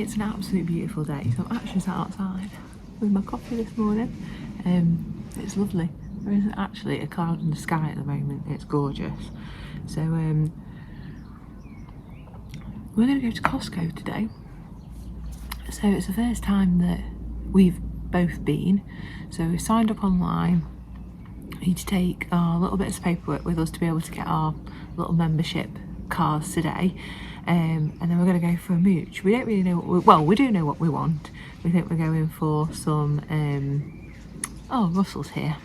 It's an absolutely beautiful day, so I'm actually sat outside with my coffee this morning. It's lovely. There isn't actually a cloud in the sky at the moment. It's gorgeous. So we're going to go to Costco today. So it's the first time that we've both been. So we signed up online. We need to take our little bits of paperwork with us to be able to get our little membership cards today. And then we're going to go for a mooch. We don't really know what we do know what we want. We think we're going for some oh, Russell's here.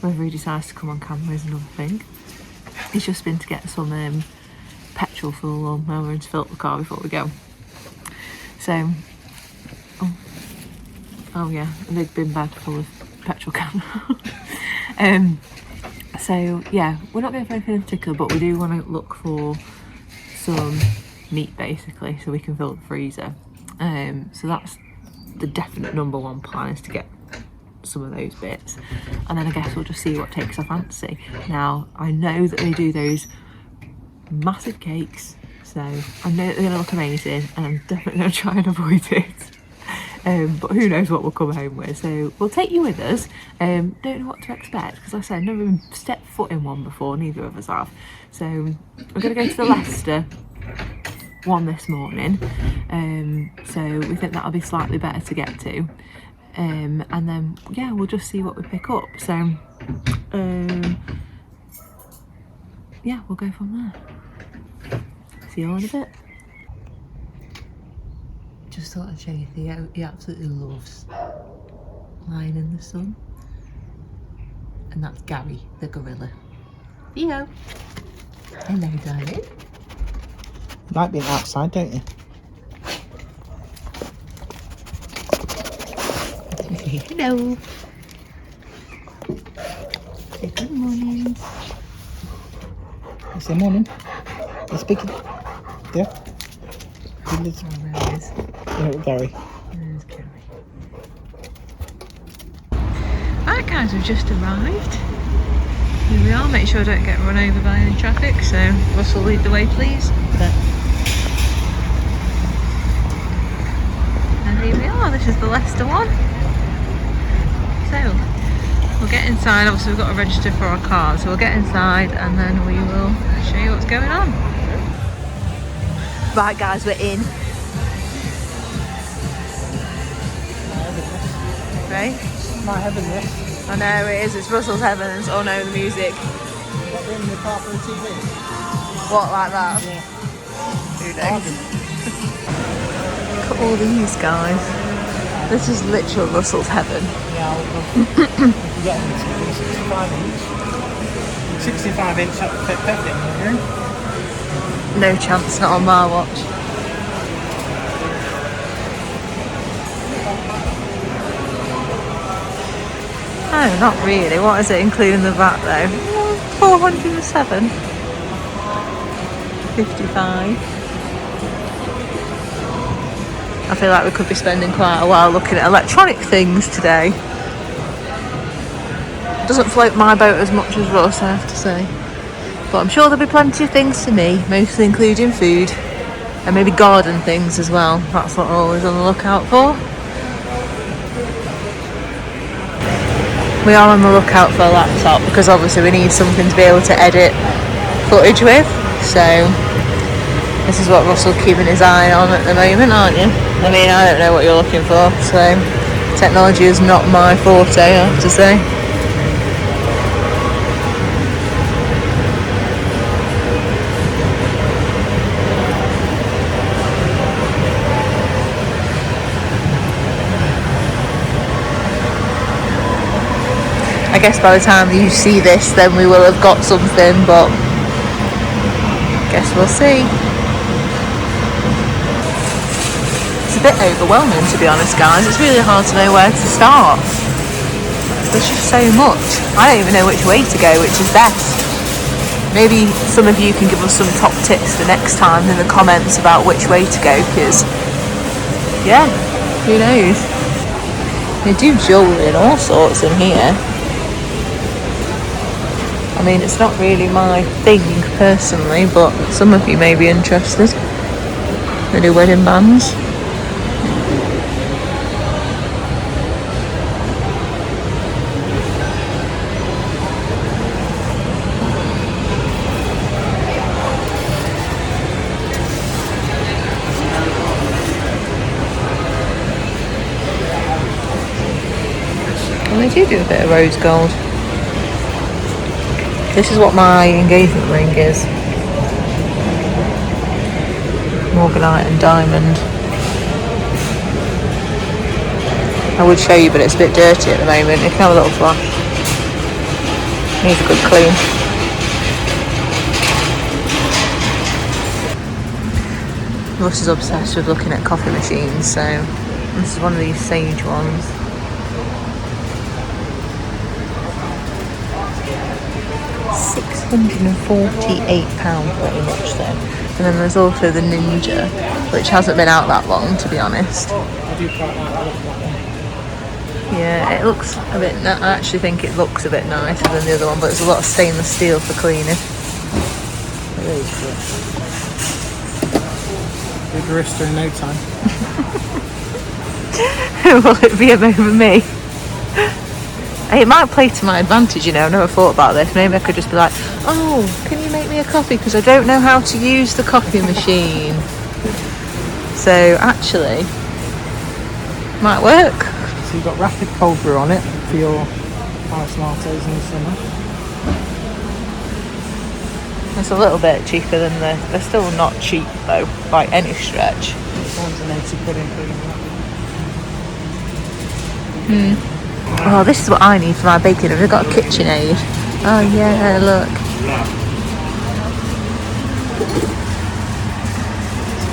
Whether he decides to come on camera is another thing. He's just been to get some petrol for the lawnmower and to fill up the car before we go. So oh yeah, a big bin bag full of petrol can. So yeah, we're not going for anything in particular, but we do want to look for some meat basically, so we can fill the freezer. So that's the definite number one plan, is to get some of those bits, and then I guess we'll just see what takes our fancy. Now I know that they do those massive cakes, so I know that they're going to look amazing, and I'm definitely going to try and avoid it. But who knows what we'll come home with, so we'll take you with us. Don't know what to expect, because like I said, I've never even stepped foot in one before, neither of us have. So we're going to go to the Leicester one this morning, so we think that'll be slightly better to get to, and then yeah, we'll just see what we pick up. So yeah, we'll go from there. See you all in a bit. Just thought I'd show you Theo. He absolutely loves lying in the sun. And that's Gary, the gorilla. Theo. Hello, darling. You like being outside, don't you? Hello. Say good morning. Say morning. You speaking? Yeah. Oh, there he is. Yeah, Gary. There's Gary. Right guys, we've just arrived. Here we are. Make sure I don't get run over by any traffic, so Russell, lead the way please. And here we are, this is the Leicester one. So we'll get inside. Obviously we've got to register for our car, so we'll get inside and then we will show you what's going on. Right guys, we're in. Right? My heaven, yes. I know it is, it's Russell's heavens. Oh no, the music. What, we're in the car for the TV? What, like that? Yeah. Who knows? Look at all these guys. This is literal Russell's heaven. Yeah, I'll get them to 65 inch. 65 inch, that would fit perfect, wouldn't you? No chance, not on my watch. Oh, not really. What is it including the VAT though? 407. 55. I feel like we could be spending quite a while looking at electronic things today. Doesn't float my boat as much as Russ, I have to say. But I'm sure there'll be plenty of things for me, mostly including food. And maybe garden things as well. That's what we're always on the lookout for. We are on the lookout for a laptop because obviously we need something to be able to edit footage with. So this is what Russell's keeping his eye on at the moment, aren't you? I mean, I don't know what you're looking for, so technology is not my forte, I have to say. I guess by the time you see this, then we will have got something, but guess we'll see. It's a bit overwhelming, to be honest, guys. It's really hard to know where to start. There's just so much. I don't even know which way to go, which is best. Maybe some of you can give us some top tips for next time in the comments about which way to go, because, yeah, who knows? They do jewellery and all sorts in here. I mean, it's not really my thing personally, but some of you may be interested. They do wedding bands. And they do a bit of rose gold. This is what my engagement ring is. Morganite and diamond. I would show you, but it's a bit dirty at the moment. It can have a little flash. Needs a good clean. Russ is obsessed with looking at coffee machines, so this is one of these Sage ones. £648 pretty much then. And then there's also the Ninja, which hasn't been out that long, to be honest. I do quite like the look of that one. Yeah, it looks a bit, I actually think it looks a bit nicer than the other one, but there's a lot of stainless steel for cleaning. It is good. Big barista in no time. Will it be him over me? It might play to my advantage, you know. I've never thought about this. Maybe I could just be like, oh, can you make me a coffee? Because I don't know how to use the coffee machine. So, actually, might work. So you've got rapid cold brew on it for your ice lattes in the summer. It's a little bit cheaper than they're still not cheap though, by any stretch. One's an 80 quid including that. Oh, this is what I need for my baking. Have I got a KitchenAid? Oh yeah, look.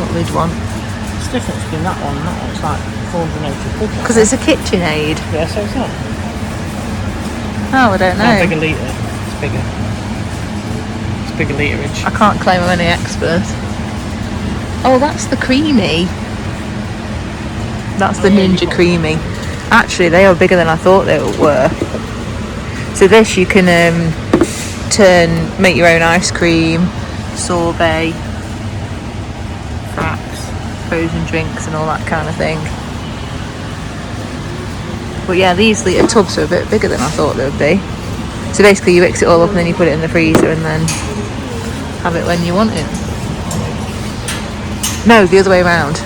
What lid one? What's the difference between that one and that one? It's like 480 quid. Because it's a KitchenAid. Yeah, so it's not. Oh, I don't know. Not a bigger litre. It's bigger. It's bigger literage. I can't claim I'm any expert. Oh, that's the creamy. That's the Ninja Creamy. Actually, they are bigger than I thought they were. So this you can make your own ice cream, sorbet, fraps, frozen drinks and all that kind of thing. But yeah, these litre tubs are a bit bigger than I thought they would be. So basically you mix it all up and then you put it in the freezer and then have it when you want it. No, the other way around.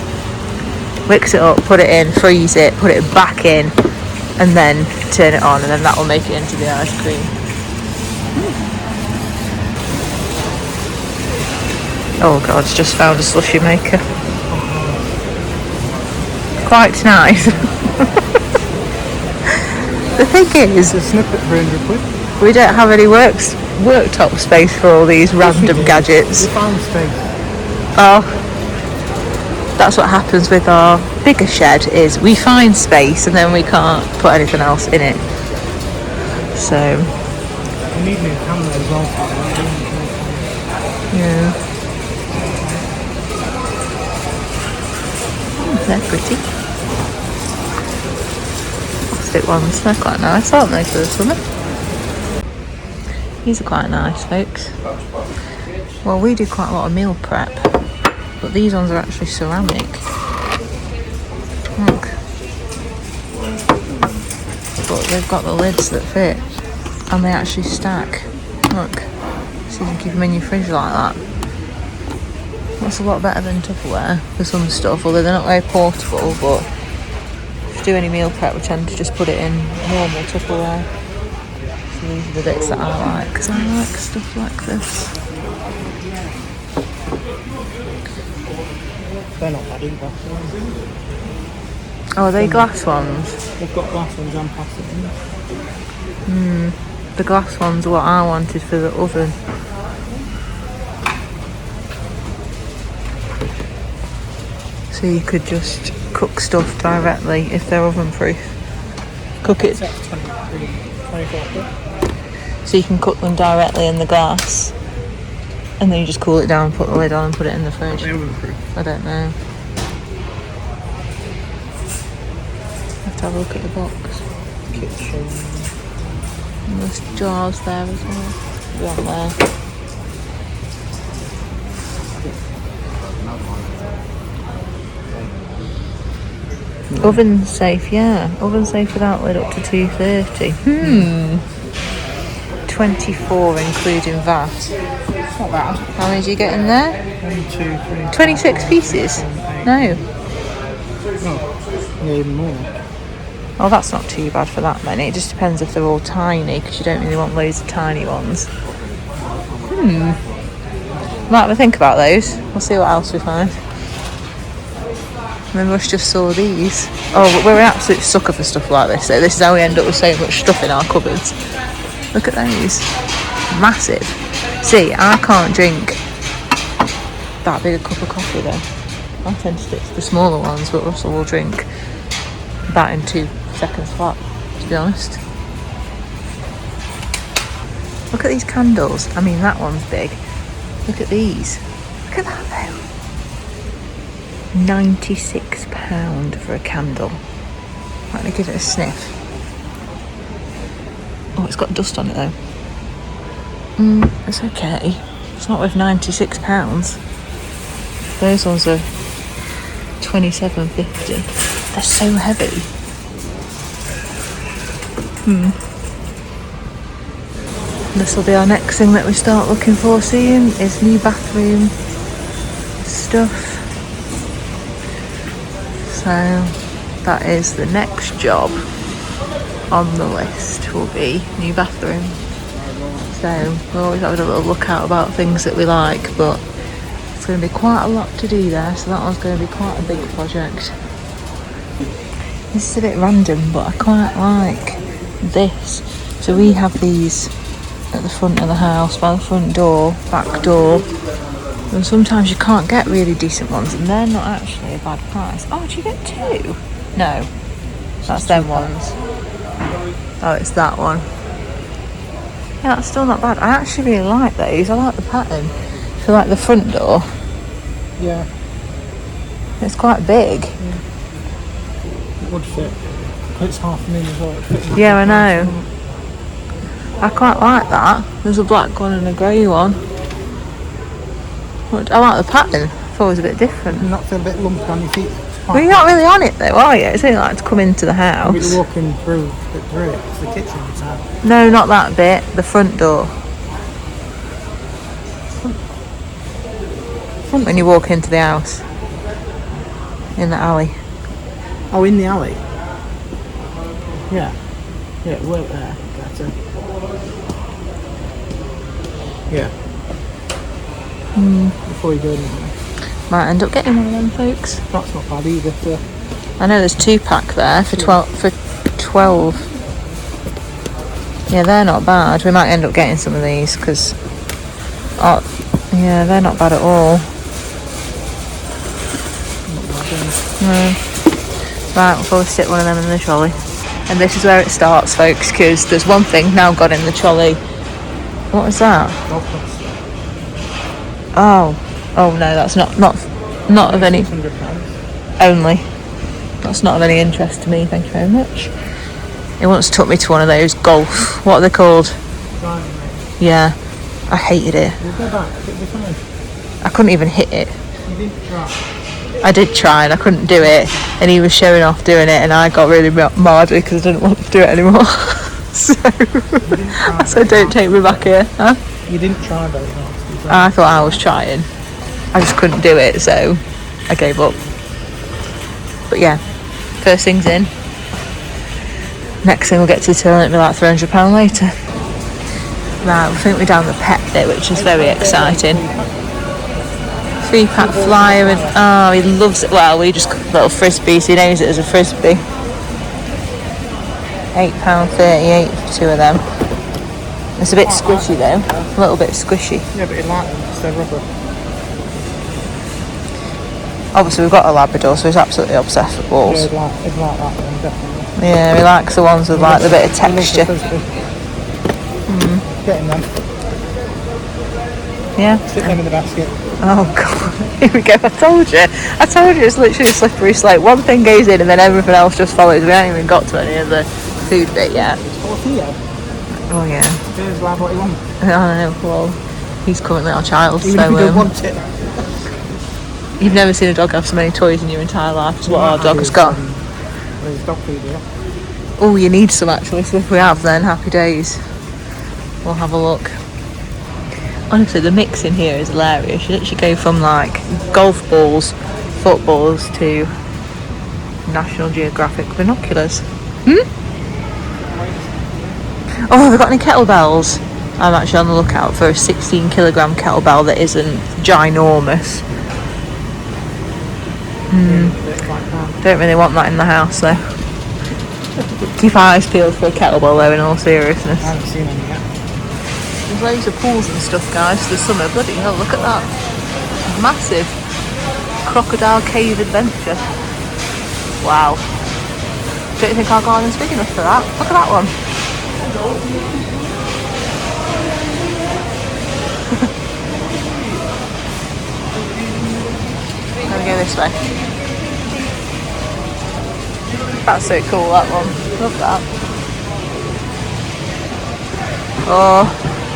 Mix it up, put it in, freeze it, put it back in, and then turn it on, and then that will make it into the ice cream. Oh god, just found a slushy maker. Quite nice. The thing is, It's a snippet for 100 quid. we don't have any worktop space for all these random gadgets. We found space. Oh. That's what happens with our bigger shed, is we find space and then we can't put anything else in it. So, We need new camera as well. yeah. They're pretty. Plastic ones, they're quite nice, aren't they, for the summer? These are quite nice, folks. Well, we do quite a lot of meal prep. But these ones are actually ceramic. Look. But they've got the lids that fit. And they actually stack. Look. So you can keep them in your fridge like that. That's a lot better than Tupperware for some stuff. Although they're not very portable. But if you do any meal prep, we tend to just put it in normal Tupperware. So these are the bits that I like. Because I like stuff like this. They're not bad either. Oh, are they glass ones? They've got glass ones and plastic ones. The glass ones are what I wanted for the oven. So you could just cook stuff directly if they're oven proof. Cook it. That's 24 quid. So you can cook them directly in the glass. And then you just cool it down, put the lid on and put it in the fridge. They're oven proof. I don't know. Have to have a look at the box. Kitchen. And there's jars there as well. Beyond there. Oven safe, yeah. Oven safe without lid up to 230. 24 including VAT. It's not bad. How many do you get in there? 1, 2, 3. 26 pieces? No. Oh, yeah, even more. Oh, that's not too bad for that many. It just depends if they're all tiny, because you don't really want loads of tiny ones. Might have a think about those. We'll see what else we find. Remember, I just saw these. Oh, we're an absolute sucker for stuff like this. So this is how we end up with so much stuff in our cupboards. Look at those. Massive. See, I can't drink that big a cup of coffee though. I tend to stick to the smaller ones, but Russell will drink that in 2 seconds flat, to be honest. Look at these candles. I mean, that one's big. Look at these. Look at that though. £96 for a candle. Let me give it a sniff. Oh, it's got dust on it though. It's okay. It's not worth £96. Those ones are £27.50. They're so heavy. This will be our next thing that we start looking for soon, is new bathroom stuff. So that is the next job on the list, will be new bathroom. So we're always having a little look out about things that we like, but it's going to be quite a lot to do there, so that one's going to be quite a big project. This is a bit random, but I quite like this. So we have these at the front of the house, by the front door, back door, and sometimes you can't get really decent ones, and they're not actually a bad price. Oh, do you get 2? No, that's them ones. Oh, it's that one. Yeah, that's still not bad. I actually really like those. I like the pattern. For like the front door. Yeah. It's quite big. Yeah. It would fit. It's half a million as well. Yeah, I know. I quite like that. There's a black one and a grey one. I like the pattern. I thought it was a bit different. You not feel a bit lumpy on your feet? Well, you're not really on it though, are you? It's only like to come into the house. You're walking through it. It's the kitchen inside. No, not that bit. The front door. When you walk into the house. In the alley. Oh, in the alley? Yeah. Yeah, right there. That's it. Yeah. Before you go anywhere. Might end up getting one of them, folks. That's not bad either. I know there's 2-pack there for 12. Yeah, they're not bad. We might end up getting some of these because, yeah, they're not bad at all. No. Right, we'll probably stick one of them in the trolley. And this is where it starts, folks, because there's one thing now gone in the trolley. What was that? Oh no, that's not of any. Only. That's not of any interest to me. Thank you very much. He once took me to one of those golf. What are they called? Yeah, I hated it. We'll go back. It'll be fine. I couldn't even hit it. You didn't try. I did try and I couldn't do it, and he was showing off doing it, and I got really mardy because I didn't want to do it anymore. So I said, "Don't take me back here." Huh? You didn't try very hard. I thought I was trying. I just couldn't do it, so I gave up. But yeah, first thing's in. Next thing we'll get to the till, and it'll be like £300 later. Right, I think we're down the pet bit, which is very exciting. 3-pack flyer, and he loves it. Well, we just got little frisbees, he knows it as a frisbee. £8.38 for 2 of them. It's a bit squishy though, a little bit squishy. Yeah, but you like them because they're rubber. Obviously we've got a Labrador, so he's absolutely obsessed with balls. Yeah, he'd like that one, definitely. Yeah, he likes the ones with like the bit of texture. Get him then. Yeah. Stick them in the basket. Oh god, here we go. I told you it's literally a slippery slope. One thing goes in and then everything else just follows. We haven't even got to any of the food bit yet. Oh yeah. Here's lad what he wants. I know, well, he's currently our child, Even so if you don't want it. You've never seen a dog have so many toys in your entire life as what our dog has got. There's dog food here. Oh, you need some actually, so if we have then, happy days. We'll have a look. Honestly, the mix in here is hilarious. You literally go from like golf balls, footballs to National Geographic binoculars. Oh, have we got any kettlebells? I'm actually on the lookout for a 16 kilogram kettlebell that isn't ginormous. Don't really want that in the house though. Keep our eyes peeled for a kettlebell though, in all seriousness. I haven't seen any yet. There's loads of pools and stuff, guys, for the summer. Bloody hell, look at that. Massive crocodile cave adventure. Wow. Don't think our garden's big enough for that. Look at that one. Let me go this way. That's so cool, that one. Love that.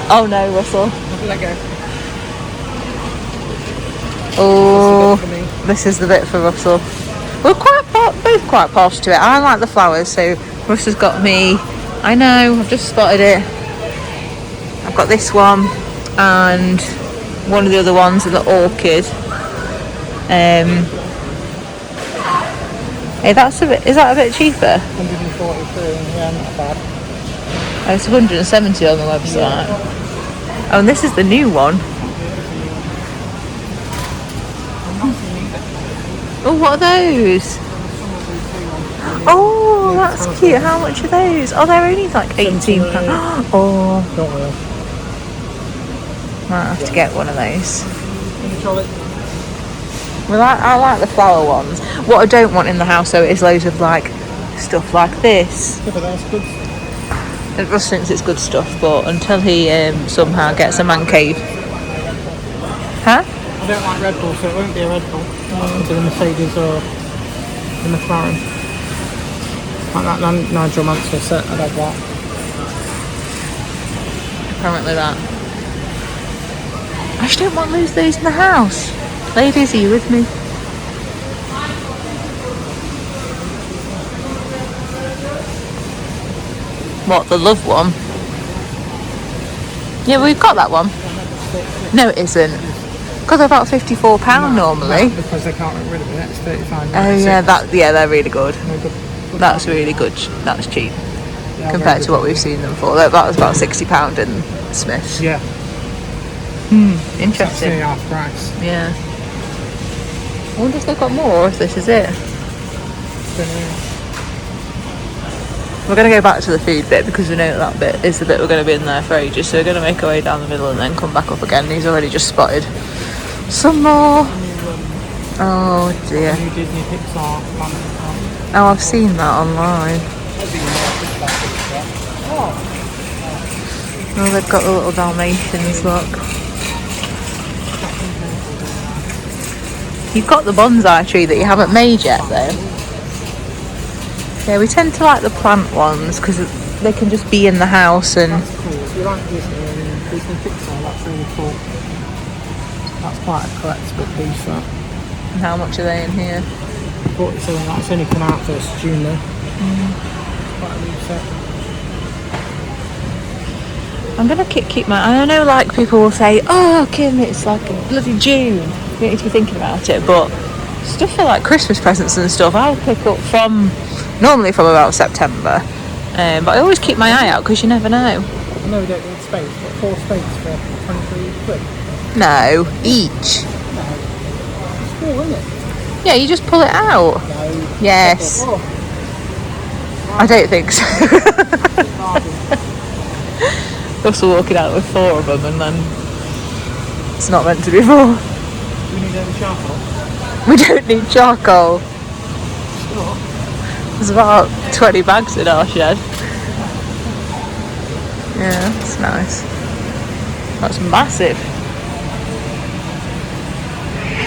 Oh no, Russell. Let go. Oh, this is the bit for Russell. We're both quite posh to it. I like the flowers, so Russell's got me. I know, I've just spotted it. I've got this one and one of the other ones, the orchid. Hey, that's a bit. Is that a bit cheaper? 143. Yeah, not bad. Oh, it's 170 on the website. Yeah. Oh, and this is the new one. Oh, what are those? Oh, that's cute. How much are those? Oh, they're only like £18. Oh, might have to get one of those. Well, I like the flower ones. What I don't want in the house though is loads of like stuff like this. Yeah, but that's good. Russ thinks it's good stuff, but until he somehow gets a man cave. Huh? I don't like Red Bull, so it won't be a Red Bull. It'll be the Mercedes or the McLaren. Like that Nigel Mansell set, I'd have that. Apparently that. I just don't want to lose those in the house. Ladies, are you with me? What, the love one? Yeah, we've got that one. No, it isn't. Because they're about £54 normally. No, because they can't get rid of it. It's 35. Oh yeah, they're really good. No good. That's really good. That's cheap Yeah, compared to what we've seen them for. That was about £60 in Smith's. Yeah. Interesting. That's half price. Yeah. I wonder if they've got more or if this is it. We're going to go back to the food bit because we know that bit is the bit we're going to be in there for ages. So we're going to make our way down the middle and then come back up again. He's already just spotted some more. Oh dear. New Disney Pixar. Oh, I've seen that online. Oh, they've got the little Dalmatians, look. You've got the bonsai tree that you haven't made yet though. Yeah, we tend to like the plant ones because they can just be in the house and... That's cool. If you like Disney Pixar, that's really cool. That's quite a collectible piece, that. And how much are they in here? 47, that's only come out 1st June though. Quite a new set. I'm going to keep my... I know like people will say, oh Kim, it's like bloody June. You don't need to be thinking about it, but stuff for like Christmas presents and stuff I'll pick up normally from about September, but I always keep my eye out because you never know. No, we don't need space, but 4 space for 23 quid. No, each. No. It's cool, isn't it? Yeah, you just pull it out. No. Yes. I don't think so. Russell walking out with 4 of them and then it's not meant to be 4. Do we need any charcoal? We don't need charcoal. Sure. There's about 20 bags in our shed. Yeah, that's nice. That's massive.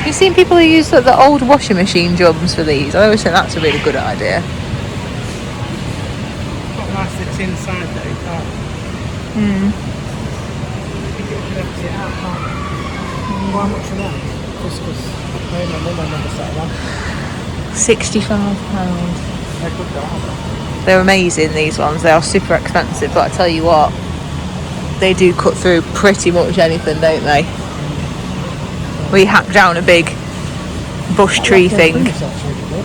You've seen people who use the old washing machine drums for these. I always think that's a really good idea. Quite nice that it's inside though, you can't. You can empty it out, can't you? How much for that? Just because my mum never set that. £65. They're good though, aren't they? They're amazing, these ones. They are super expensive, but I tell you what, they do cut through pretty much anything, don't they? We hacked down a big bush tree thing. That's actually really good.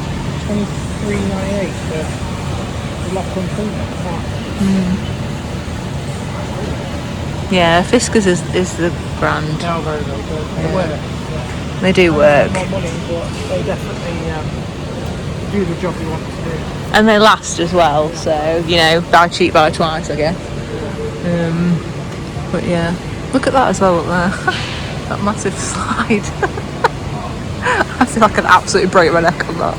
$23.98 for the Lachlan Prima. Yeah, Fiskars is the brand. They are very, very good. They work. They do work. More money, but they definitely do the job you want to do. And they last as well, so, you know, buy cheap, buy twice, I guess. But yeah, look at that as well up there. That massive slide. I feel like I'd absolutely break my neck on that.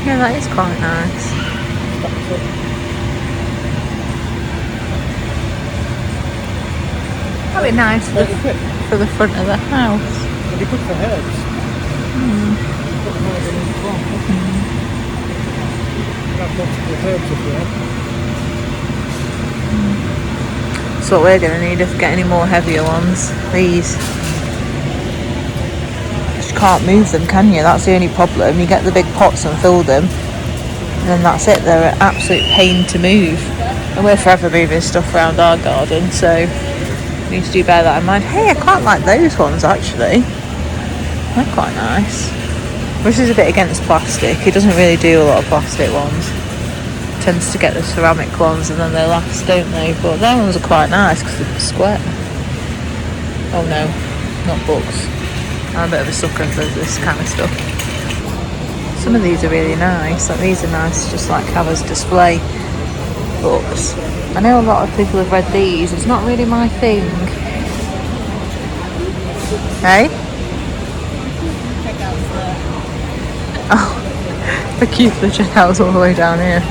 Yeah, that is quite nice. That'd be nice for the front of the house. It'd be good for herbs. Put them over in the front. Have multiple herbs up there. So what we're going to need if we get any more heavier ones. These. You can't move them, can you? That's the only problem. You get the big pots and fill them, and then that's it. They're an absolute pain to move. And we're forever moving stuff around our garden, so we need to do bear that in mind. Hey, I quite like those ones actually. They're quite nice. This is a bit against plastic. He doesn't really do a lot of plastic ones. Tends to get the ceramic ones and then they last, don't they? But their ones are quite nice because they're square. Oh no, not books. I'm a bit of a sucker for this kind of stuff. Some of these are really nice. Like these are nice, just like have as display books. I know a lot of people have read these. It's not really my thing. Hey? Oh, the cute the checkouts all the way down here.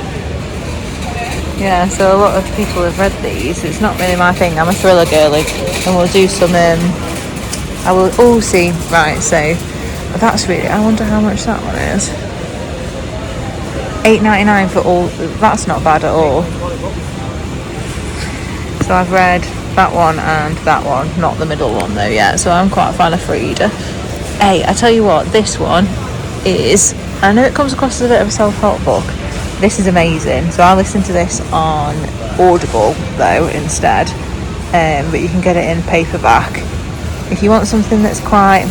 Yeah, so a lot of people have read these. It's not really my thing. I'm a thriller girly, and we'll do some. I will all see. Right, so that's really. I wonder how much that one is. $8.99 for all. That's not bad at all. So I've read that one and that one, not the middle one though yet. So I'm quite a fan of reader. Hey, I tell you what, this one is. I know it comes across as a bit of a self-help book. This is amazing. So I listened to this on Audible though instead, but you can get it in paperback. If you want something that's quite,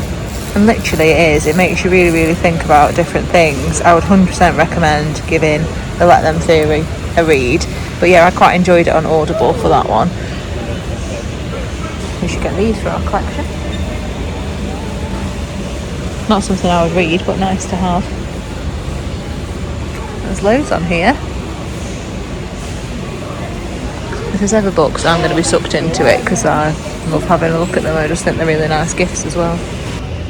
and literally it is, it makes you really, really think about different things. I would 100% recommend giving the Let Them Theory a read. But yeah, I quite enjoyed it on Audible for that one. We should get these for our collection. Not something I would read, but nice to have. There's loads on here. If there's ever books, I'm going to be sucked into it because I love having a look at them. I just think they're really nice gifts as well.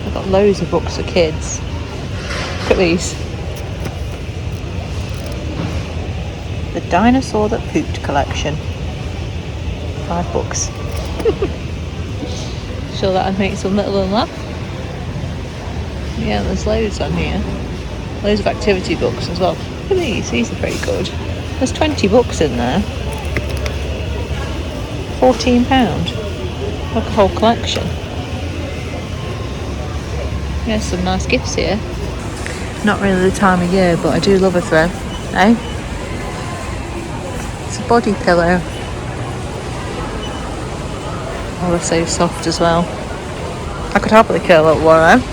I've got loads of books for kids. Look at these. The Dinosaur That Pooped collection. 5 books. Sure that'd make some little one laugh. Yeah, there's loads on here. Loads of activity books as well. Look at these are pretty good. There's 20 books in there. £14. Like a whole collection. Yeah, some nice gifts here. Not really the time of year, but I do love a throw. Eh? It's a body pillow. Oh, they're so soft as well. I could happily curl up one of them.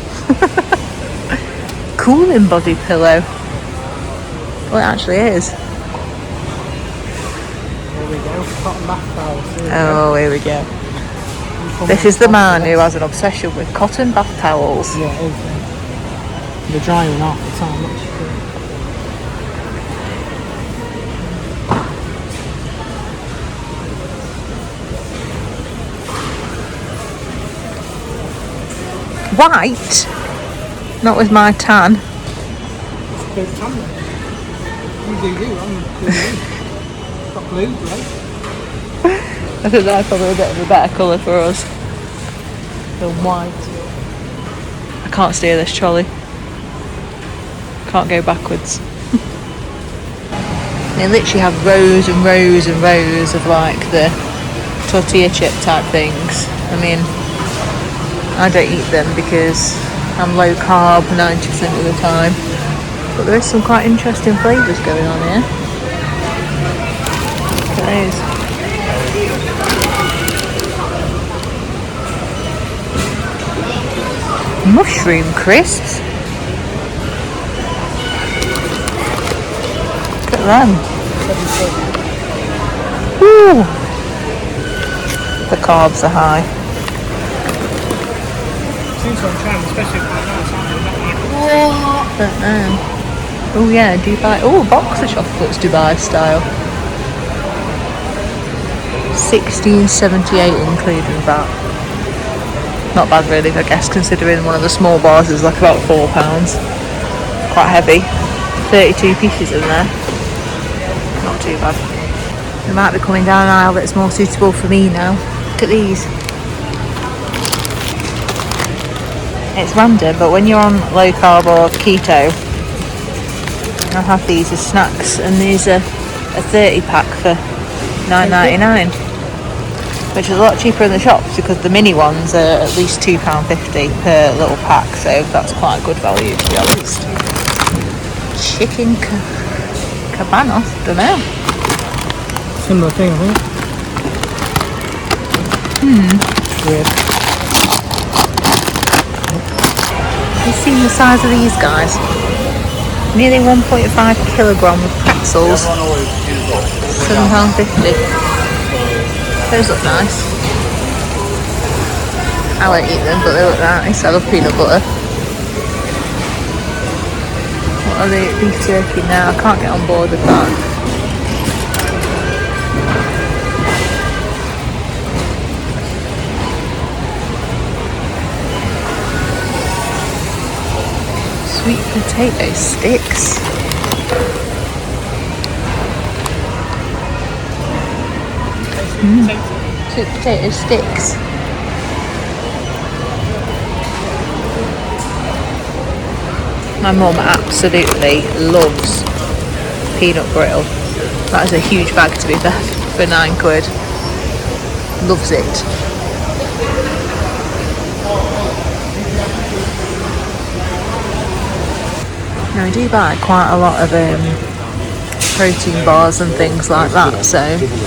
Cooling body pillow. Well, it actually is. There we go. Cotton bath towels. Oh, here we go. This is the man who has an obsession with cotton bath towels. Yeah, it is. They're drying off the time. White? Not with my tan. Good tan. You do you, I'm blue. Got blue, right? I think that's probably a bit of a better colour for us than white. I can't steer this trolley. Can't go backwards. They literally have rows and rows and rows of like the tortilla chip type things. I mean, I don't eat them because I'm low carb 90% of the time. But there is some quite interesting flavours going on here. Look at those. Mushroom crisps. Look at them. Woo! The carbs are high. Seems on trend, especially quite nice, aren't they? Don't know. Oh yeah, Dubai. Oh, box of chocolates, Dubai style. 16.78 including that. Not bad really, I guess, considering one of the small bars is like about £4. Quite heavy. 32 pieces in there. Not too bad. We might be coming down an aisle that's more suitable for me now. Look at these. It's random, but when you're on low carb or keto, I'll have these as snacks, and these are a 30 pack for £9.99, which is a lot cheaper in the shops because the mini ones are at least £2.50 per little pack, so that's quite a good value to be honest. Chicken cabanos, don't know. Similar thing, I think. Weird. Have you seen the size of these guys? Nearly 1.5 kilogram of pretzels. £7.50. Those look nice. I won't eat them, but they look nice. I love peanut butter. What are they? Beef jerky now. I can't get on board with that. Sweet potato sticks. Sweet potato sticks. My mum absolutely loves peanut brittle. That is a huge bag to be fair for £9. Loves it. Now I do buy quite a lot of protein bars and things like that, so,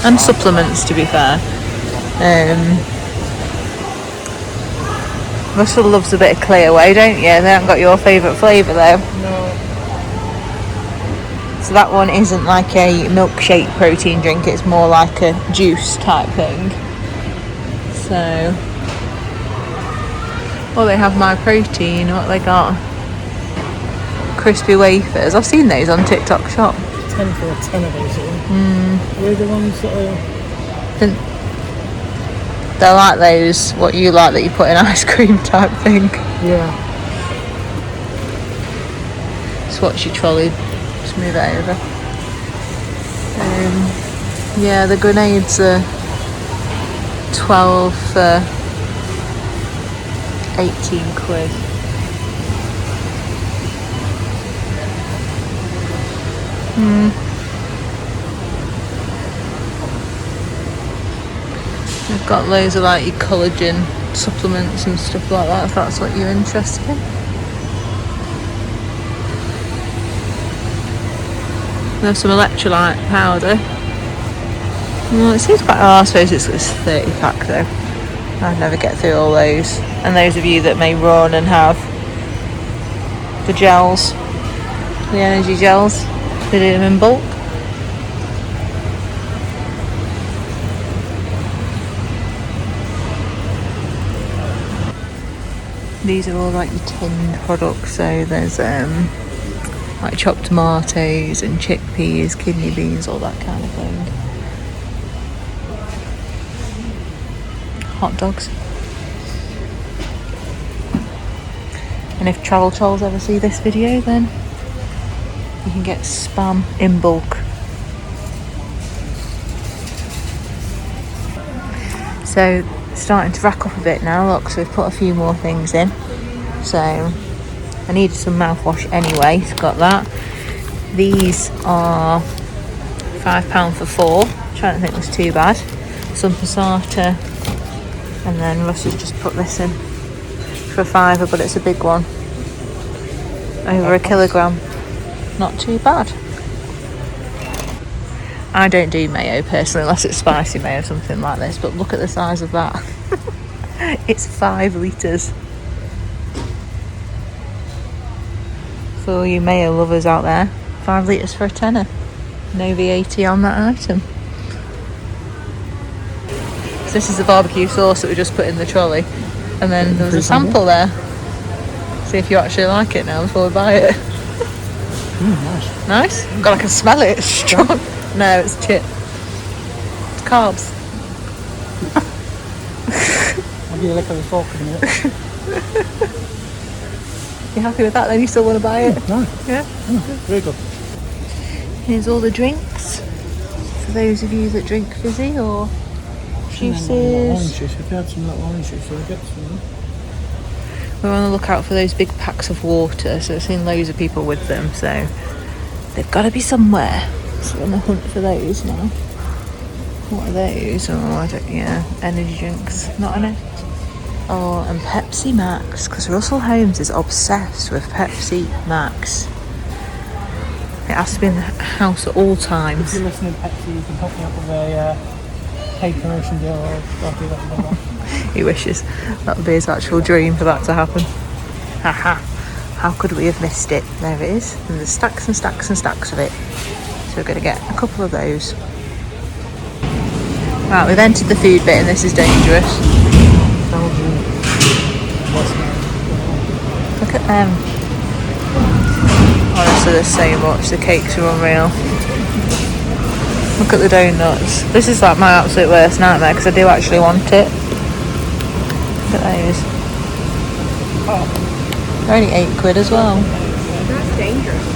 and supplements to be fair. Russell loves a bit of Clearway, don't you? They haven't got your favourite flavour though. No. So that one isn't like a milkshake protein drink, it's more like a juice type thing. So, well, they have my protein. What they got? Crispy wafers. I've seen those on TikTok shop. 10 for a tenner basically. We're the ones that are... They're like those, what you like that you put in ice cream type thing. Yeah. Swatch your trolley. Just move it over. Yeah, the grenades are 12 for 18 quid. We've got loads of like your collagen supplements and stuff like that, if that's what you're interested in. There's some electrolyte powder. Well, it seems quite, I suppose it's 30 pack though. I'd never get through all those. And those of you that may run and have the gels, the energy gels, they do them in bulk. These are all like your tinned products, so there's like chopped tomatoes and chickpeas, kidney beans, all that kind of thing. Hot dogs. And if travel trolls ever see this video, then you can get spam in bulk. So starting to rack up a bit now, look, so we've put a few more things in. So I needed some mouthwash anyway, so got that. These are £5 for 4, trying to think was too bad. Some passata, and then Russell's just put this in for £5, but it's a big one. Over a kilogram. not too bad. I don't do mayo personally unless it's spicy mayo or something like this, but look at the size of that. It's 5 litres. For all you mayo lovers out there, 5 litres for a tenner. No VAT on that item. So this is the barbecue sauce that we just put in the trolley, and then there was a sample there. See if you actually like it now before we buy it. Nice. Nice? God, I can smell it. It's strong. No, it's chip. It's carbs. I'll give you a lick of the fork in a minute. You happy with that then? You still want to buy it? No. Yeah? Very good. Here's all the drinks. For those of you that drink fizzy or Orange juices. juice. If you had some little orange juice, you'll get some. We're on the lookout for those big packs of water, so I've seen loads of people with them, so they've got to be somewhere. So we're on the hunt for those now. What are those? Oh, I don't, yeah, energy drinks. Not in it. Oh, and Pepsi Max, because Russell Holmes is obsessed with Pepsi Max. It has to be in the house at all times. If you're listening to Pepsi, you can help me up with a paid promotion deal, or I'll do that as well. He wishes. That would be his actual dream for that to happen. Haha. How could we have missed it? There it is. And there's stacks and stacks and stacks of it. So we're going to get a couple of those. Right, we've entered the food bit and this is dangerous. Look at them. Honestly, there's so much. The cakes are unreal. Look at the donuts. This is like my absolute worst nightmare because I do actually want it. Look at those. They're only £8 as well. That's dangerous.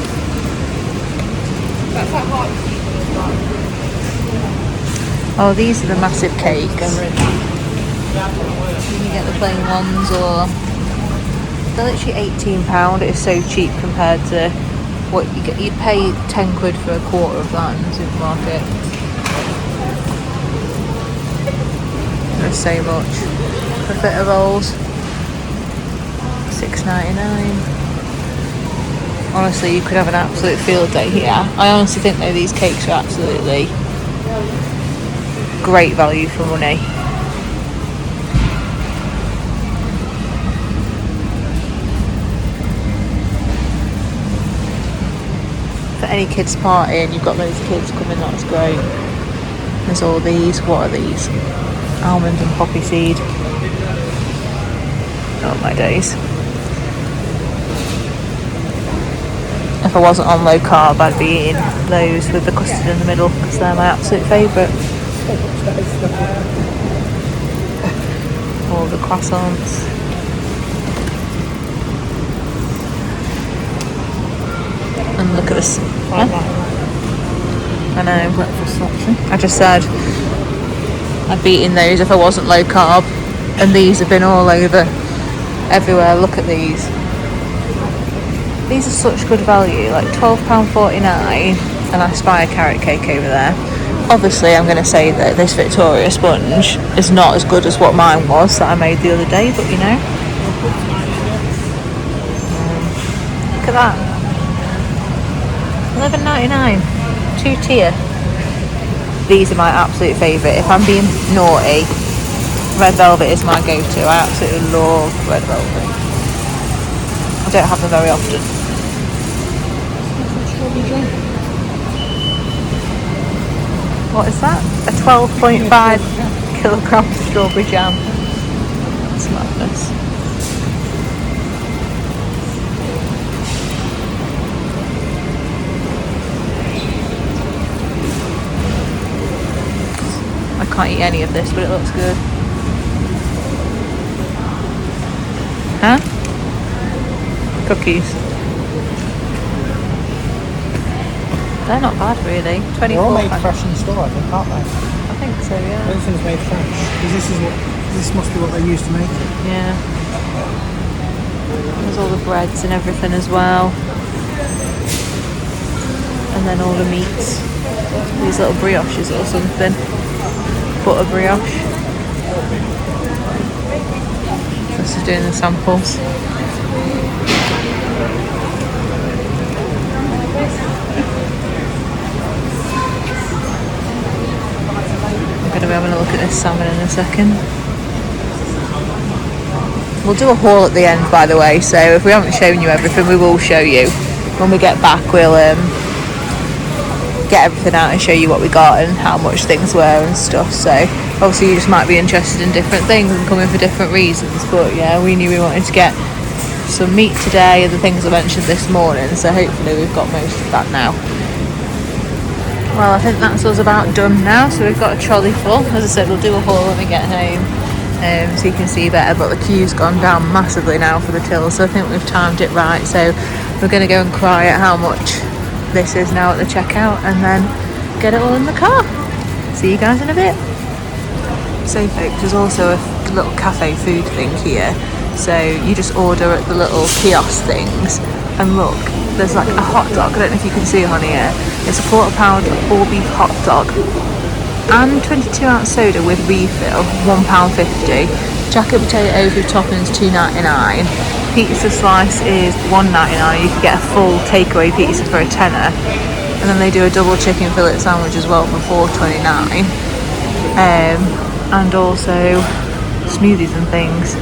That's like hot season as well. Oh, these are the massive cakes. You can get the plain ones, or they're literally £18. It is so cheap compared to what you get. You'd pay £10 for a quarter of that in the supermarket. There's so much. Profiterole rolls, $6.99. Honestly, you could have an absolute field day here. I honestly think though these cakes are absolutely great value for money. For any kids party and you've got those kids coming, that's great. There's all these. What are these? Almond and poppy seed. Oh my days. If I wasn't on low carb, I'd be eating those with the custard in the middle because they're my absolute favourite. All the croissants. And look at this. Huh? I know. Breakfast option. I just said I'd be eating those if I wasn't low carb, and these have been all over everywhere. Look at these. These are such good value, like £12.49, and I spy a carrot cake over there. Obviously I'm going to say that this Victoria sponge is not as good as what mine was that I made the other day, but you know. Look at that. $11.99, 2-tier. These are my absolute favourite. If I'm being naughty, red velvet is my go-to. I absolutely love red velvet. I don't have them very often. What is that? A 12.5 kilogram strawberry jam. That's madness. I can't eat any of this, but it looks good. Huh? Cookies. They're not bad really. 24. They're all made fresh in store, I think, aren't they? I think so, yeah. Everything's made fresh. Because this must be what they used to make it. Yeah. There's all the breads and everything as well. And then all the meats. These little brioches or something. Butter brioche. This is doing the samples. going to be having a look at this salmon in a second. We'll do a haul at the end, by the way, so if we haven't shown you everything, we will show you. When we get back, we'll get everything out and show you what we got and how much things were and stuff. So obviously you just might be interested in different things and coming for different reasons, but yeah, we knew we wanted to get some meat today and the things I mentioned this morning, so hopefully we've got most of that now. Well, I think that's us about done now, so we've got a trolley full. As I said, we'll do a haul when we get home, so you can see better, but the queue's gone down massively now for the till, so I think we've timed it right. So we're going to go and cry at how much this is now at the checkout and then get it all in the car. See you guys in a bit. So folks, there's also a little cafe food thing here, so you just order at the little kiosk things, and look, there's like a hot dog. I don't know if you can see on here. It's a £1/4 all beef hot dog and 22-ounce soda with refill, £1.50. Jacket potatoes with toppings, £2.99. Pizza slice is £1.99. You can get a full takeaway pizza for a tenner, and then they do a double chicken fillet sandwich as well for £4.29. And also smoothies and things.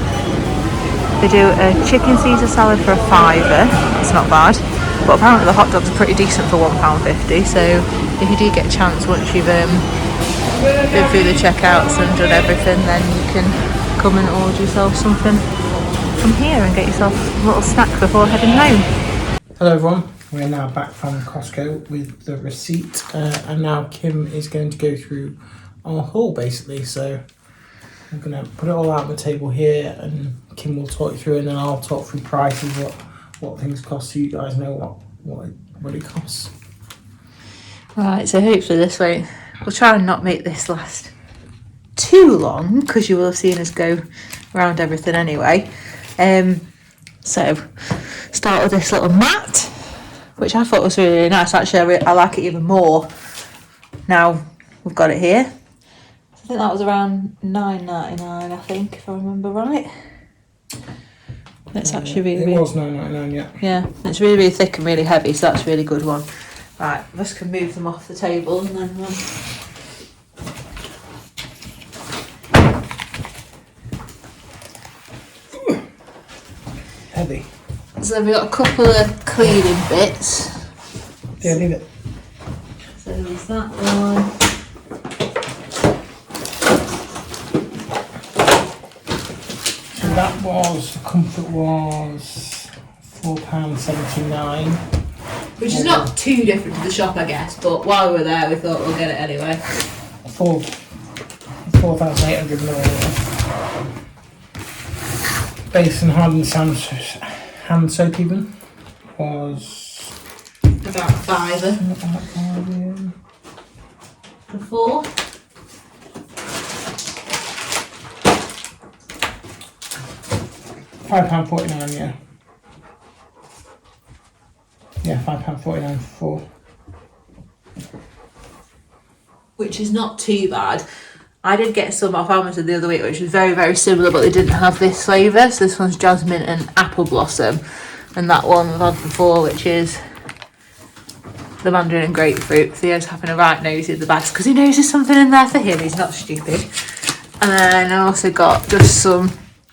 They do a chicken Caesar salad for a £5. It's not bad, but apparently the hot dogs are pretty decent for £1.50. So if you do get a chance, once you've been through the checkouts and done everything, then you can come and order yourself something from here and get yourself a little snack before heading home. Hello everyone, we're now back from Costco with the receipt, and now Kim is going to go through our haul basically. So I'm going to put it all out on the table here and Kim will talk you through, and then I'll talk through prices, what things cost, so you guys know what it costs. Right, so hopefully this way, we'll try and not make this last too long, because you will have seen us go around everything anyway. So start with this little mat, which I thought was really, really nice. Actually, I like it even more now we've got it here. I think that was around $9.99, I think, if I remember right. It's actually really, it was $9.99, yeah. Yeah, it's really, really thick and really heavy, so that's a really good one. Right, I just can move them off the table and then Heavy. so we've got a couple of cleaning bits. Yeah, leave it. So there's that one. So that was, comfort was £4.79. Which is not too different to the shop, I guess, but while we were there, we thought we'll get it anyway. 4,800 milliliters. Base and hardened hand soap even was About £5 for 4. £5.49, yeah. Yeah, £5.49 for 4. Which is not too bad. I did get some off Amazon the other week, which was very, very similar, but they didn't have this flavour. So this one's jasmine and apple blossom, and that one I've had before, which is the mandarin and grapefruit. Theo's having a right nosy at the back because he knows there's something in there for him. He's not stupid. And then I also got just some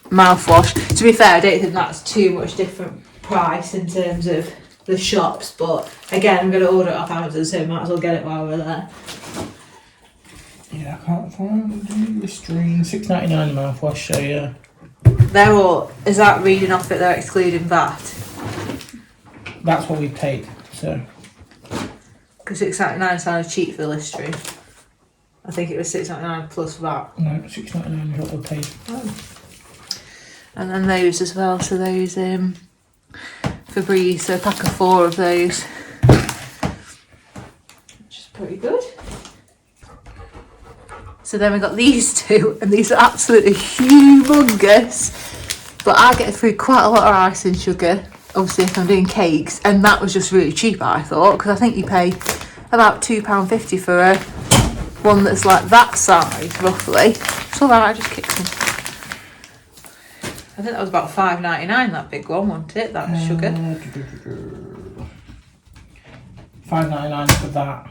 mouthwash. To be fair, I don't think that's too much different price in terms of the shops, but again, I'm going to order it off Amazon, so might as well get it while we're there. Yeah, I can't find the Listerine. £6.99 mouthwash, so yeah. They're all, is that reading off it they're excluding VAT? That's what we paid, so. Because £6.99 sounded cheap for the Listerine. I think it was £6.99 plus VAT. No, £6.99 is what we paid. Oh. And then those as well, so those Febreze, so a pack of 4 of those. Which is pretty good. So then we got these two, and these are absolutely humongous. But I get through quite a lot of ice and sugar, obviously if I'm doing cakes, and that was just really cheap, I thought, because I think you pay about £2.50 for a one that's like that size, roughly. It's alright, I just kicked them. I think that was about £5.99, that big one, wasn't it? That was sugar. £5.99 for that.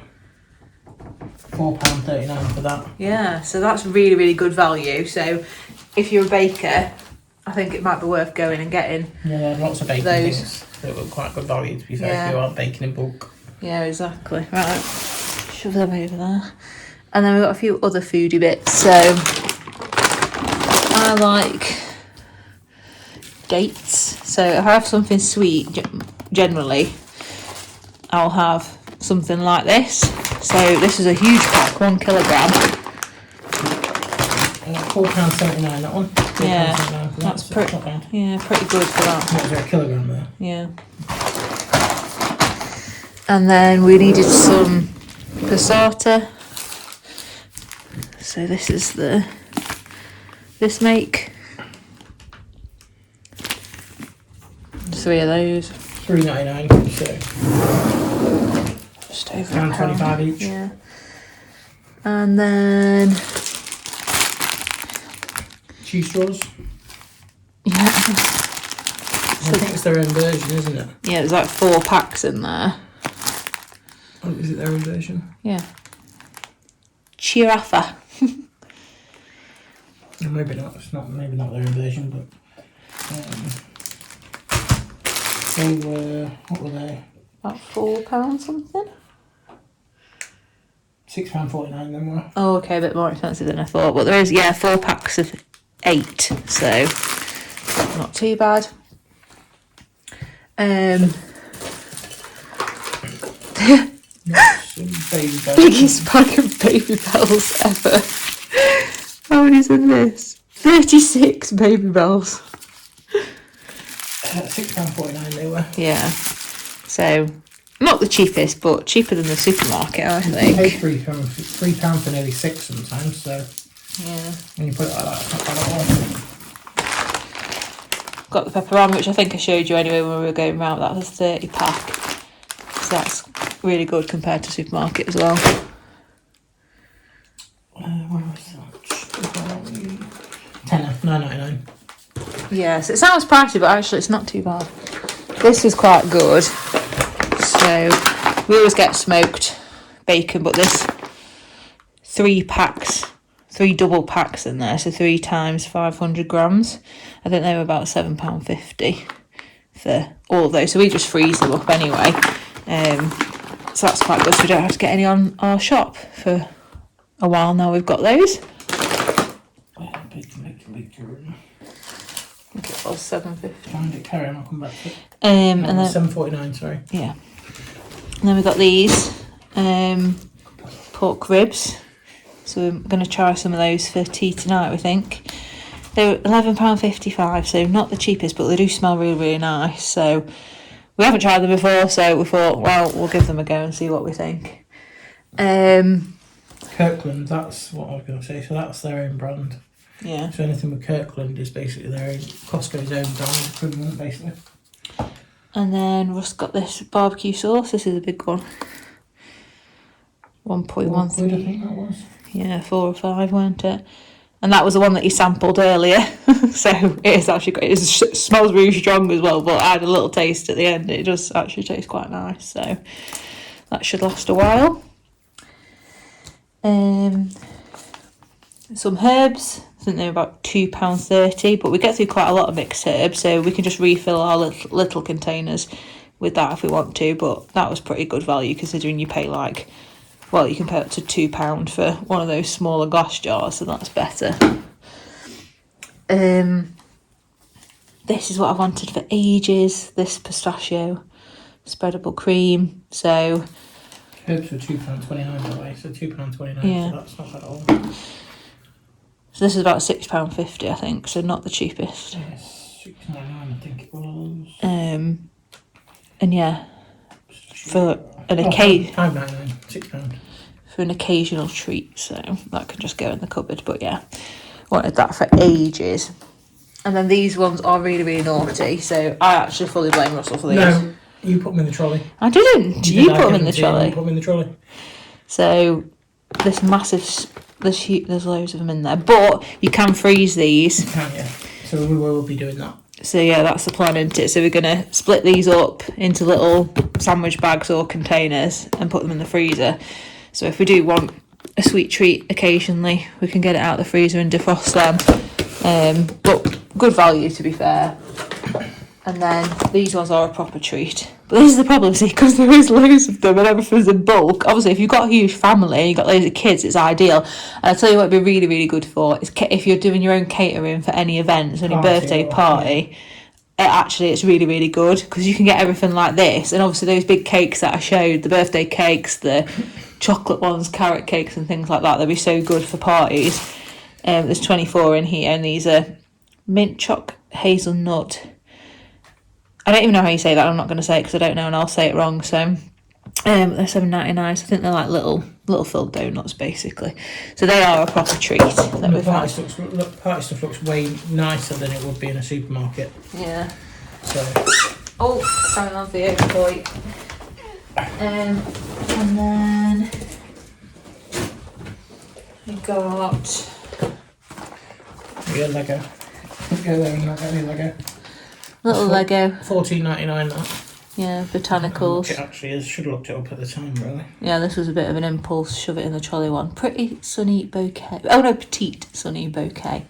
£4.39 for that. Yeah, so that's really, really good value. So if you're a baker, I think it might be worth going and getting. Yeah, lots of baking Those. things that were quite good value, to be fair, Yeah. if you are baking in bulk. Yeah, exactly. Right, shove them over there. And then we've got a few other foodie bits. So I like dates. So if I have something sweet, generally, I'll have something like this. So this is a huge pack, 1 kilogram. £4.79 that one. Yeah, £4.79 for that's so pretty. not bad. Yeah, pretty good for that. What was there, a kilogram there? Yeah. And then we needed some passata. So this is this make. 3 of those. £3.99, so Just over £1.25 each. Yeah. And then Cheese straws. yeah, I think it's their own version, isn't it? yeah, there's like 4 packs in there. Oh, is it their own version? Yeah. Chirafa. Maybe not. It's not. Maybe not their own version, but they were. What were they? About £4 something. £6.49 then were. Oh, okay, a bit more expensive than I thought. But there is, 4 packs of 8, so not too bad. Some baby bells. Biggest pack of baby bells ever. How many's in this? 36 baby bells. £6.49 they were. Yeah. So, not the cheapest, but cheaper than the supermarket, I You pay think. £3 for nearly 6 sometimes. So Yeah. when you put it like that, it's not bad at all. Got the pepperoni, which I think I showed you anyway when we were going round. That was a 30 pack. So that's really good compared to supermarket as well. Where was that? Tenner, £9.99. Yeah, so it sounds pricey, but actually it's not too bad. This is quite good. So we always get smoked bacon, but this 3 double packs in there, so 3 times 500 grams. I think they were about £7.50 for all of those. So we just freeze them up anyway. So that's quite good. So we don't have to get any on our shop for a while now. We've got those. Bacon. I think it was £7.50. Find it, carry on, I'll come back to it. And then £7.49, sorry. yeah, and then we've got these pork ribs. So we're going to try some of those for tea tonight, we think. They're £11.55, so not the cheapest, but they do smell really, really nice. So we haven't tried them before, so we thought, well, we'll give them a go and see what we think. Kirkland, that's what I was going to say. So that's their own brand. Yeah. So anything with Kirkland is basically their own, Costco's own brand equivalent, basically. And then we've got this barbecue sauce. This is a big one. £1, I think that was. Yeah, 4 or 5, weren't it? And that was the one that you sampled earlier. So it is actually great. It smells really strong as well, but I had a little taste at the end. It does actually taste quite nice. So that should last a while. Some herbs. I think they're about £2.30, but we get through quite a lot of mixed herbs, so we can just refill our little containers with that if we want to. But that was pretty good value considering you pay you can pay up to £2 for one of those smaller glass jars, so that's better. This is what I wanted for ages, this pistachio spreadable cream. So Herbs were £2.29 by the way, so £2.29, Yeah. so that's not bad at all. so this is about £6.50, I think, so not the cheapest. Yes, £6.99 I think it was. And yeah, for an occasion. £5.99, £6. For an occasional treat, so that can just go in the cupboard. But yeah, wanted that for ages. And then these ones are really, really naughty, so I actually fully blame Russell for these. No, you put them in the trolley. I didn't. You put them in the trolley. You put them in the trolley. So this massive, there's loads of them in there, but you can freeze these. Can you? So we will be doing that. So yeah, that's the plan, isn't it? So we're gonna split these up into little sandwich bags or containers and put them in the freezer. So if we do want a sweet treat occasionally, we can get it out of the freezer and defrost them. But good value, to be fair. And then these ones are a proper treat. But this is the problem, see, because there is loads of them and everything's in bulk. Obviously, if you've got a huge family and you've got loads of kids, it's ideal. And I'll tell you what it'd be really, really good for is if you're doing your own catering for any events, any birthday party, it's really, really good because you can get everything like this. And obviously those big cakes that I showed, the birthday cakes, the chocolate ones, carrot cakes and things like that, they'll be so good for parties. There's 24 in here, and these are mint choc hazelnut. I don't even know how you say that. I'm not going to say it because I don't know and I'll say it wrong. So they're $7.99. So I think they're like little filled donuts basically. So they are a proper treat. That the party stuff looks way nicer than it would be in a supermarket. Yeah. So. Oh, hang on the open boy. And then we got. Yeah, Lego. Go there and not get any Lego. Little Lego. $14.99 that. Yeah, botanicals. It actually is. Should have looked it up at the time, really. Yeah, this was a bit of an impulse. Shove it in the trolley one. Pretty sunny bouquet. Oh no, petite sunny bouquet.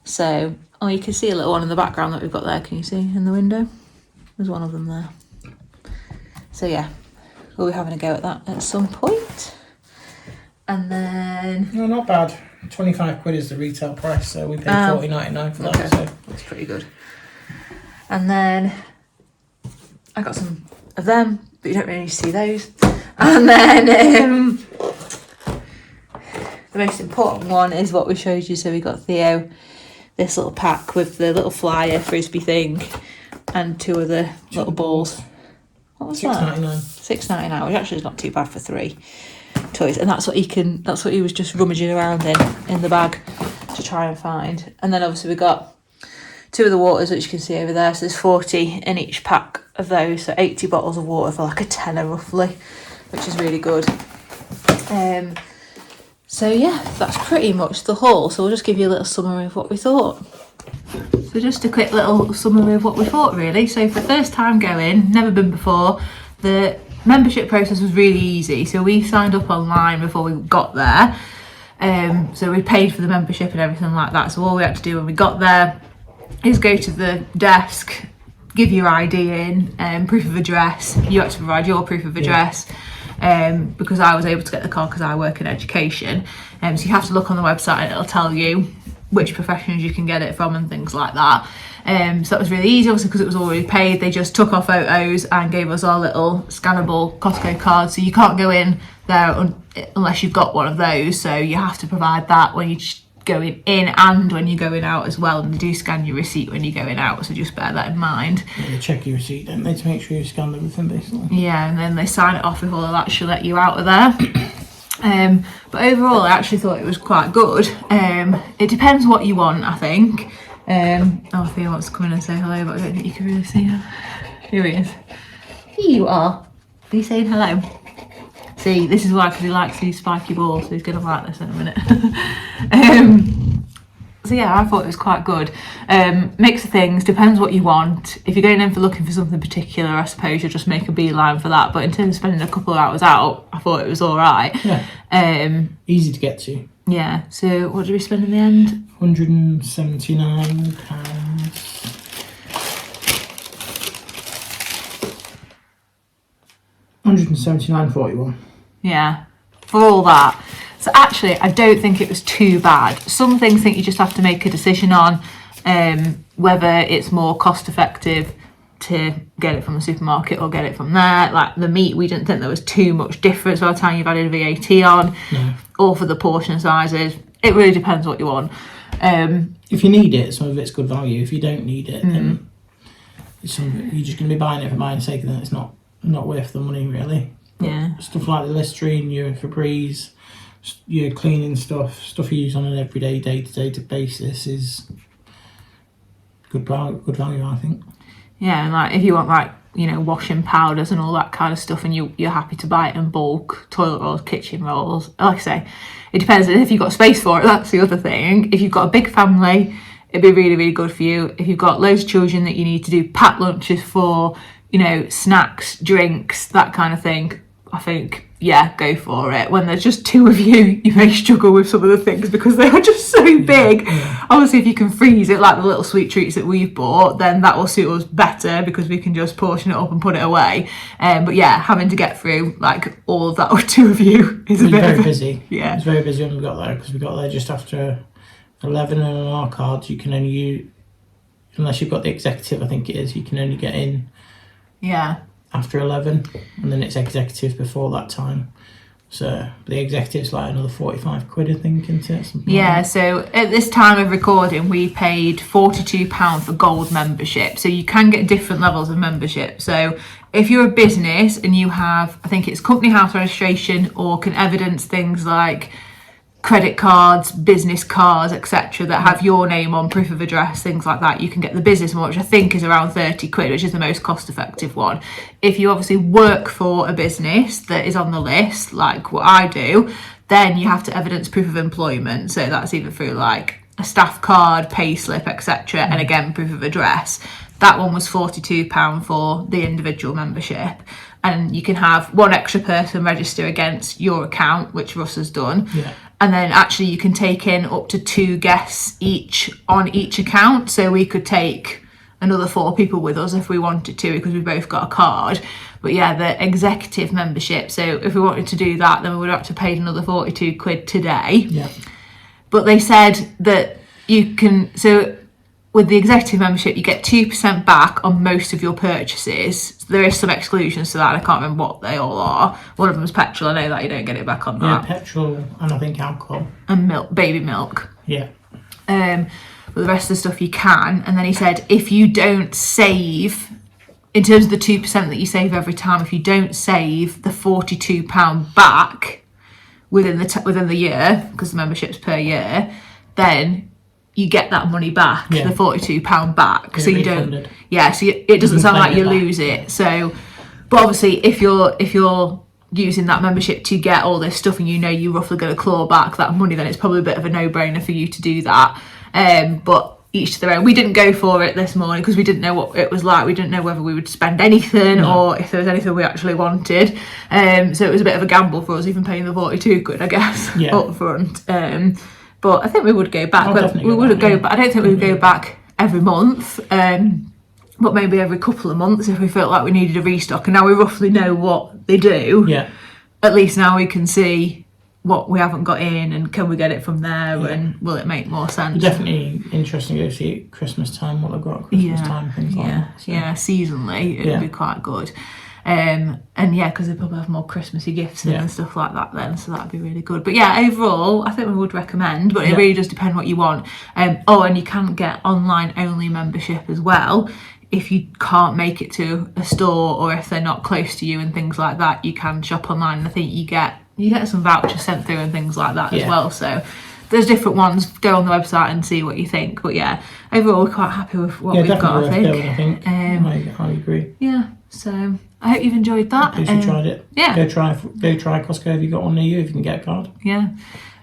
So, you can see a little one in the background that we've got there. Can you see in the window? There's one of them there. So yeah, we'll be having a go at that at some point. And then... No, not bad. 25 quid is the retail price, so we paid $40.99 for that. Okay. So that's pretty good. And then I got some of them, but you don't really see those. And then the most important one is what we showed you. So we got Theo this little pack with the little flyer frisbee thing and two other little balls. What was that? $6.99, which actually is not too bad for 3 toys. And that's what he was just rummaging around in the bag to try and find. And then obviously we got 2 of the waters, which you can see over there. So there's 40 in each pack of those. So 80 bottles of water for like a tenner roughly, which is really good. So yeah, that's pretty much the haul. So we'll just give you a little summary of what we thought. So just a quick little summary of what we thought really. So for first time going, never been before, the membership process was really easy. So we signed up online before we got there. So we paid for the membership and everything like that. So all we had to do when we got there is go to the desk, give your ID in, proof of address. You had to provide your proof of address because I was able to get the car because I work in education. So you have to look on the website and it'll tell you which professions you can get it from and things like that. So that was really easy, obviously because it was already paid. They just took our photos and gave us our little scannable Costco card. So you can't go in there unless you've got one of those. So you have to provide that when you going in and when you're going out as well, and they do scan your receipt when you're going out, so just bear that in mind. They check your receipt, don't they, to make sure you scanned everything basically. Yeah, and then they sign it off with all of that to let you out of there. But overall I actually thought it was quite good. It depends what you want, I think. Theo wants to come in and say hello, but I don't think you can really see her. Here he is. Here you are. Are you saying hello? See, this is why, because he likes these spiky balls, so he's going to like this in a minute. So yeah, I thought it was quite good. Mix of things, depends what you want. If you're going in for looking for something particular, I suppose you'll just make a beeline for that. But in terms of spending a couple of hours out, I thought it was all right. Yeah. Easy to get to. Yeah, so what did we spend in the end? £179. £179.41. Yeah, for all that. So actually, I don't think it was too bad. Some things I think you just have to make a decision on whether it's more cost effective to get it from the supermarket or get it from there. Like the meat, we didn't think there was too much difference by the time you've added VAT on. No. Or for the portion sizes. It really depends what you want. If you need it, some of it's good value. If you don't need it, then you're just going to be buying it for buying sake, and then it's not worth the money really. Yeah. Stuff like the Listerine, your Febreze, your cleaning stuff you use on an everyday, day-to-day basis is good value, I think. Yeah, and like if you want like, washing powders and all that kind of stuff, and you're happy to buy it in bulk, toilet rolls, kitchen rolls, like I say, it depends if you've got space for it, that's the other thing. If you've got a big family, it'd be really, really good for you. If you've got loads of children that you need to do packed lunches for, snacks, drinks, that kind of thing, I think yeah, go for it. When there's just 2 of you, you may struggle with some of the things because they are just so big. Obviously, if you can freeze it like the little sweet treats that we've bought, then that will suit us better because we can just portion it up and put it away. But yeah, having to get through like all of that with 2 of you is a bit very busy. Yeah, it was very busy when we got there because we got there just after 11, and on our cards you can only use, unless you've got the executive, I think it is, you can only get in after 11, and then it's executives before that time. So the executive's like another 45 quid, I think, isn't it? Something like that. So at this time of recording, we paid £42 for gold membership. So you can get different levels of membership. So if you're a business and you have, I think it's company house registration, or can evidence things like credit cards, business cards, etc., that have your name on, proof of address, things like that, you can get the business one, which I think is around 30 quid, which is the most cost effective one. If you obviously work for a business that is on the list, like what I do, then you have to evidence proof of employment. So that's either through like a staff card, pay slip, etc., and again proof of address. That one was £42 for the individual membership. And you can have 1 extra person register against your account, which Russ has done. And then actually you can take in up to 2 guests each on each account. So we could take another 4 people with us if we wanted to, because we both got a card. But yeah, the executive membership, so if we wanted to do that, then we would have to pay another 42 quid today. But they said that you can, so with the executive membership, you get 2% back on most of your purchases. There is some exclusions to that. I can't remember what they all are. One of them is petrol. I know that you don't get it back on that. Yeah, petrol, and I think alcohol. And milk, baby milk. Yeah. But the rest of the stuff you can. And then he said, if you don't save, in terms of the 2% that you save every time, if you don't save the £42 back within the year, because the membership's per year, then you get that money back, the £42 back. So you don't, so it doesn't sound like you lose it. So, but obviously if you're using that membership to get all this stuff and you know you're roughly going to claw back that money, then it's probably a bit of a no-brainer for you to do that. But each to their own. We didn't go for it this morning because we didn't know what it was like. We didn't know whether we would spend anything or if there was anything we actually wanted. So it was a bit of a gamble for us, even paying the 42 quid, I guess, up front. But I think we would go back. We wouldn't go back. I don't think we would go back every month, but maybe every couple of months if we felt like we needed a restock. And now we roughly know what they do. At least now we can see what we haven't got in and can we get it from there and will it make more sense. It's definitely interesting to go see at Christmas time what they've got at Christmas time, things like that. So. Seasonally it would be quite good. And because they probably have more Christmassy gifts and stuff like that then, so that'd be really good. But yeah, overall I think we would recommend, but it really does depend what you want. And you can get online only membership as well if you can't make it to a store or if they're not close to you and things like that. You can shop online, and I think you get some vouchers sent through and things like that as well. So there's different ones. Go on the website and see what you think. But yeah, overall we're quite happy with what we've got. I think. I agree. Yeah. So I hope you've enjoyed that. If you tried it, go try Costco if you got one near you, if you can get a card. So yeah,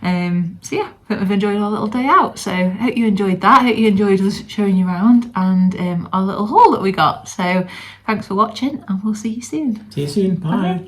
I think we've enjoyed our little day out. So I hope you enjoyed that. I hope you enjoyed us showing you around and our little haul that we got. So thanks for watching, and we'll see you soon. See you soon. Bye.